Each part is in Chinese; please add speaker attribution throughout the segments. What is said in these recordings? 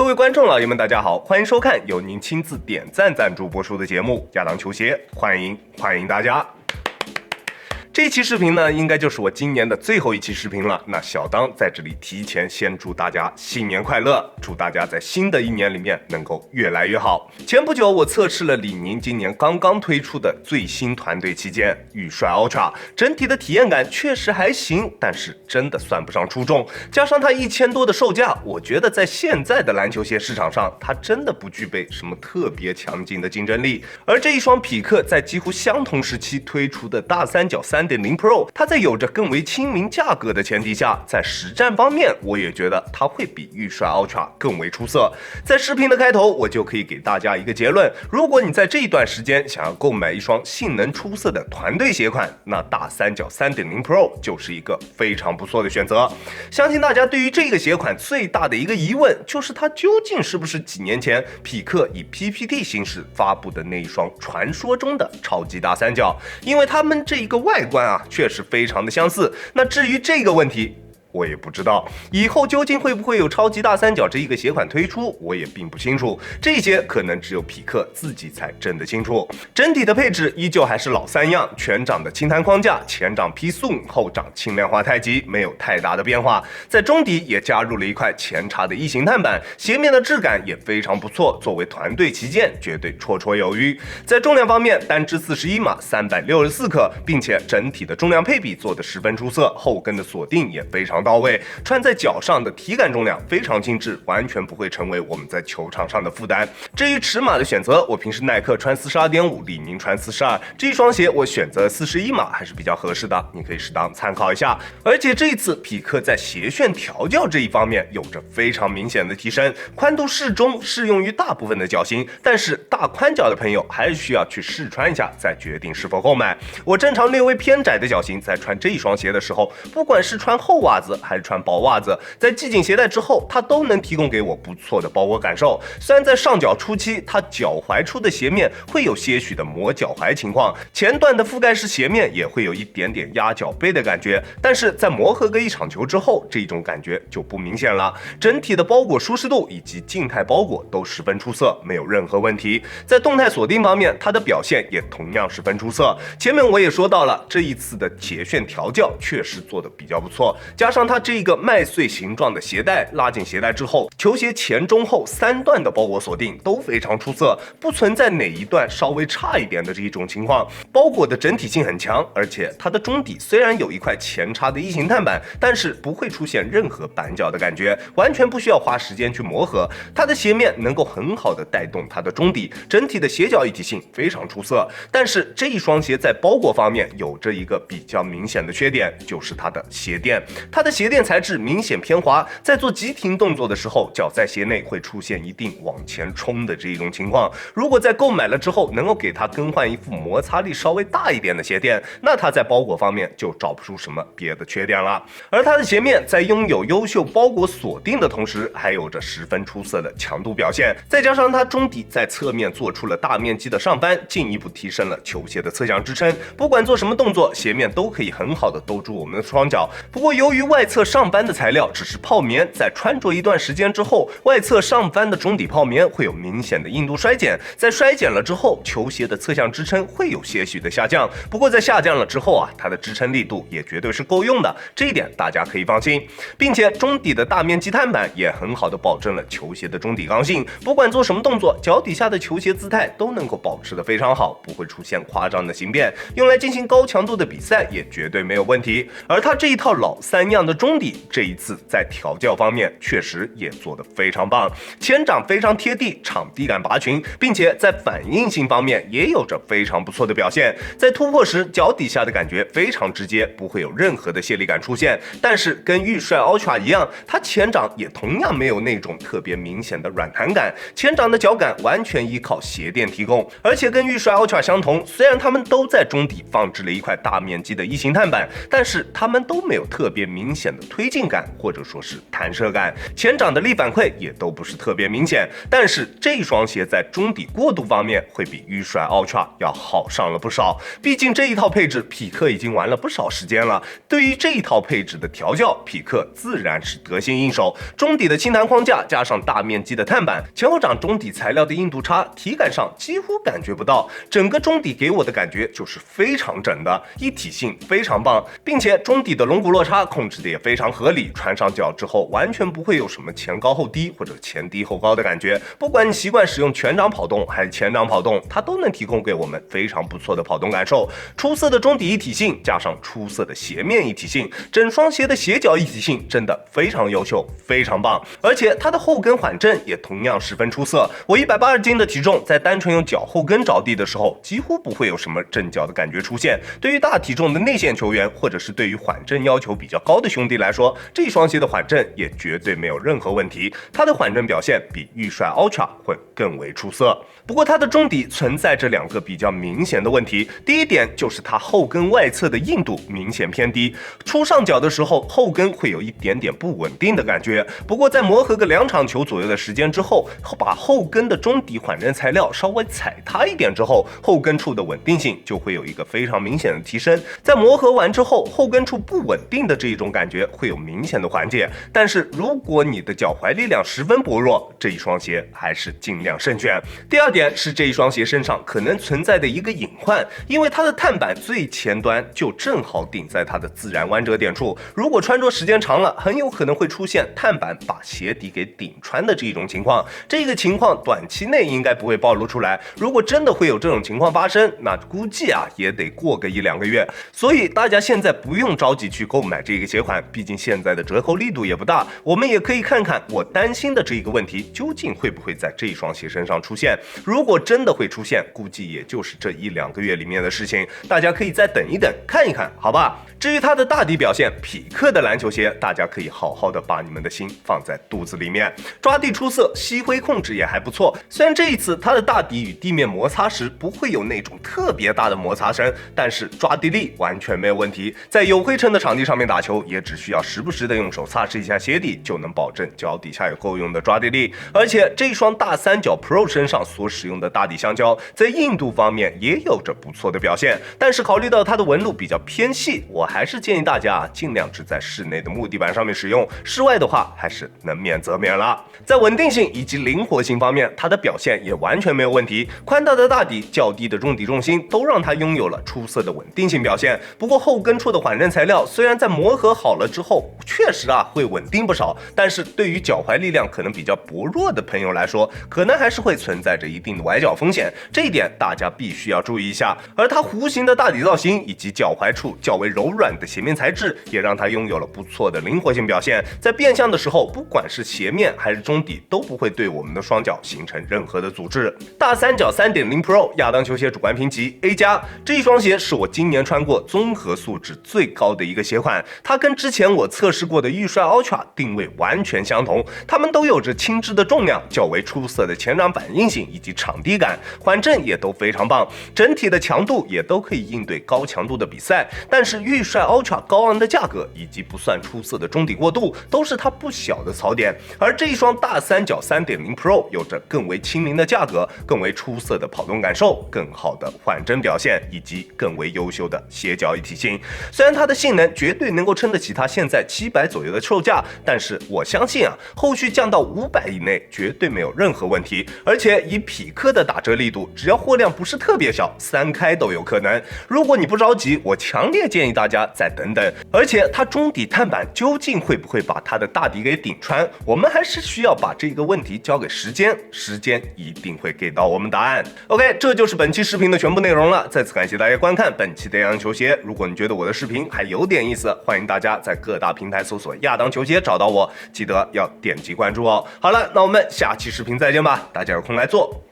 Speaker 1: 各位观众老爷们，大家好，欢迎收看由您亲自点赞赞助播出的节目《亚当球鞋》，欢迎大家。这一期视频呢，应该就是我今年的最后一期视频了。那小当在这里提前先祝大家新年快乐，祝大家在新的一年里面能够越来越好。前不久我测试了李宁今年刚刚推出的最新团队旗舰玉帅 Ultra， 整体的体验感确实还行，但是真的算不上出众。加上它1000多的售价，我觉得在现在的篮球鞋市场上，它真的不具备什么特别强劲的竞争力。而这一双匹克在几乎相同时期推出的大三角3.0 Pro， 它在有着更为亲民价格的前提下，在实战方面，我也觉得它会比玉帅 Ultra 更为出色。在视频的开头，我就可以给大家一个结论：如果你在这一段时间想要购买一双性能出色的团队鞋款，那大三角3.0 Pro 就是一个非常不错的选择。相信大家对于这个鞋款最大的一个疑问，就是它究竟是不是几年前匹克以 PPT 形式发布的那一双传说中的超级大三角？因为它们这一个外观确实非常的相似。那至于这个问题，我也不知道以后究竟会不会有超级大三角这一个鞋款推出，我也并不清楚，这些可能只有匹克自己才真的清楚。整体的配置依旧还是老三样，全掌的轻弹框架，前掌批塑，后掌轻量化太极，没有太大的变化。在中底也加入了一块前插的异形碳板，鞋面的质感也非常不错，作为团队旗舰绝对绰绰有余。在重量方面，单支41码364克，并且整体的重量配比做得十分出色，后跟的锁定也非常到位，穿在脚上的体感重量非常精致，完全不会成为我们在球场上的负担。至于尺码的选择，我平时耐克穿42.5，李宁穿42，这一双鞋我选择41码还是比较合适的，你可以适当参考一下。而且这一次匹克在鞋楦调教这一方面有着非常明显的提升，宽度适中，适用于大部分的脚型，但是大宽脚的朋友还是需要去试穿一下再决定是否购买。我正常略微偏窄的脚型在穿这一双鞋的时候，不管是穿厚袜子还是穿薄袜子，在系紧鞋带之后，它都能提供给我不错的包裹感受。虽然在上脚初期，它脚踝处的鞋面会有些许的磨脚踝情况，前段的覆盖式鞋面也会有一点点压脚背的感觉，但是在磨合个一场球之后，这种感觉就不明显了。整体的包裹舒适度以及静态包裹都十分出色，没有任何问题。在动态锁定方面，它的表现也同样十分出色。前面我也说到了，这一次的鞋楦调教确实做得比较不错，加上它这个麦穗形状的鞋带，拉紧鞋带之后，球鞋前中后3段的包裹锁定都非常出色，不存在哪一段稍微差一点的这一种情况。包裹的整体性很强，而且它的中底虽然有一块前插的异形碳板，但是不会出现任何绊脚的感觉，完全不需要花时间去磨合。它的鞋面能够很好的带动它的中底，整体的鞋脚一体性非常出色。但是这一双鞋在包裹方面有着一个比较明显的缺点，就是它的鞋垫。它的鞋垫材质明显偏滑，在做急停动作的时候，脚在鞋内会出现一定往前冲的这一种情况。如果在购买了之后能够给它更换一副摩擦力稍微大一点的鞋垫，那它在包裹方面就找不出什么别的缺点了。而它的鞋面在拥有优秀包裹锁定的同时，还有着十分出色的强度表现，再加上它中底在侧面做出了大面积的上翻，进一步提升了球鞋的侧向支撑，不管做什么动作，鞋面都可以很好的兜住我们的双脚。不过由于外侧上翻的材料只是泡棉，在穿着一段时间之后，外侧上翻的中底泡棉会有明显的硬度衰减，在衰减了之后，球鞋的侧向支撑会有些许的下降。不过在下降了之后它的支撑力度也绝对是够用的，这一点大家可以放心。并且中底的大面积碳板也很好的保证了球鞋的中底刚性，不管做什么动作，脚底下的球鞋姿态都能够保持得非常好，不会出现夸张的形变，用来进行高强度的比赛也绝对没有问题。而它这一套老三样的中底，这一次在调教方面确实也做得非常棒，前掌非常贴地，场地感拔群，并且在反应性方面也有着非常不错的表现。在突破时，脚底下的感觉非常直接，不会有任何的泄力感出现。但是跟玉帅 Ultra 一样，它前掌也同样没有那种特别明显的软弹感，前掌的脚感完全依靠鞋垫提供。而且跟玉帅 Ultra 相同，虽然它们都在中底放置了一块大面积的异形碳板，但是它们都没有特别明显显的推进感或者说是弹射感，前掌的力反馈也都不是特别明显。但是这双鞋在中底过渡方面会比预帅 Ultra 要好上了不少，毕竟这一套配置匹克已经玩了不少时间了，对于这一套配置的调教，匹克自然是得心应手。中底的轻弹框架加上大面积的碳板，前后掌中底材料的硬度差，体感上几乎感觉不到，整个中底给我的感觉就是非常整的，一体性非常棒，并且中底的龙骨落差控制的也非常合理，穿上脚之后完全不会有什么前高后低或者前低后高的感觉，不管你习惯使用全掌跑动还是前掌跑动，它都能提供给我们非常不错的跑动感受。出色的中底一体性加上出色的鞋面一体性，整双鞋的鞋脚一体性真的非常优秀，非常棒。而且它的后跟缓震也同样十分出色，我180斤的体重，在单纯用脚后跟着地的时候，几乎不会有什么震脚的感觉出现。对于大体重的内线球员，或者是对于缓震要求比较高的兄弟来说，这双鞋的缓震也绝对没有任何问题，它的缓震表现比预帅 Ultra 会更为出色。不过它的中底存在着2个比较明显的问题，第一点就是它后跟外侧的硬度明显偏低，出上脚的时候后跟会有一点点不稳定的感觉。不过在磨合个2场球左右的时间之后，把后跟的中底缓震材料稍微踩踏一点之后，后跟处的稳定性就会有一个非常明显的提升。在磨合完之后，后跟处不稳定的这一种感觉会有明显的缓解。但是如果你的脚踝力量十分薄弱，这一双鞋还是尽量慎选。第二点是这一双鞋身上可能存在的一个隐患，因为它的碳板最前端就正好顶在它的自然弯折点处，如果穿着时间长了，很有可能会出现碳板把鞋底给顶穿的这一种情况。这个情况短期内应该不会暴露出来，如果真的会有这种情况发生，那估计也得过个1-2个月。所以大家现在不用着急去购买这个鞋款，毕竟现在的折扣力度也不大，我们也可以看看我担心的这一个问题究竟会不会在这一双鞋身上出现。如果真的会出现，估计也就是这1-2个月里面的事情，大家可以再等一等，看一看，好吧？至于它的大底表现，匹克的篮球鞋，大家可以好好的把你们的心放在肚子里面。抓地出色，吸灰控制也还不错。虽然这一次它的大底与地面摩擦时不会有那种特别大的摩擦声，但是抓地力完全没有问题。在有灰尘的场地上面打球，也只需要时不时的用手擦拭一下鞋底，就能保证脚底下有够用的抓地力。而且这双大三角 Pro 身上所使用的大底橡胶，在硬度方面也有着不错的表现。但是考虑到它的纹路比较偏细，我还是建议大家尽量只在室内的木地板上面使用，室外的话还是能免则免了。在稳定性以及灵活性方面，它的表现也完全没有问题。宽大的大底、较低的中底重心都让它拥有了出色的稳定性表现。不过后跟处的缓震材料虽然在磨合好了之后确实会稳定不少，但是对于脚踝力量可能比较薄弱的朋友来说，可能还是会存在着一定的崴脚风险，这一点大家必须要注意一下。而它弧形的大底造型以及脚踝处较为柔软的鞋面材质，也让它拥有了不错的灵活性表现。在变向的时候，不管是鞋面还是中底，都不会对我们的双脚形成任何的阻滞。大三角 3.0 Pro 亚当球鞋主观评级 A+，这一双鞋是我今年穿过综合素质最高的一个鞋款，它跟之前我测试过的预帅 Ultra 定位完全相同，它们都有着轻质的重量、较为出色的前掌反应性以及场地感，缓震也都非常棒，整体的强度也都可以应对高强度的比赛。但是预帅 Ultra 高昂的价格以及不算出色的中底过渡，都是它不小的槽点。而这一双大三角 3.0 Pro 有着更为亲民的价格、更为出色的跑动感受、更好的缓震表现以及更为优秀的鞋脚一体性。虽然它的性能绝对能够撑得起它现在700左右的售价，但是我相信后续降到500以内绝对没有任何问题。而且以匹克的打折力度，只要货量不是特别小，3开都有可能。如果你不着急，我强烈建议大家再等等。而且它中底碳板究竟会不会把它的大底给顶穿，我们还是需要把这个问题交给时间，时间一定会给到我们答案。OK， 这就是本期视频的全部内容了。再次感谢大家观看本期的亚当球鞋。如果你觉得我的视频还有点意思，欢迎大家在各大平台搜索亚当球鞋找到我，记得要点击关注哦。好了，那我们下期视频再见吧，大家有空来做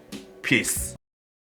Speaker 1: ，Peace。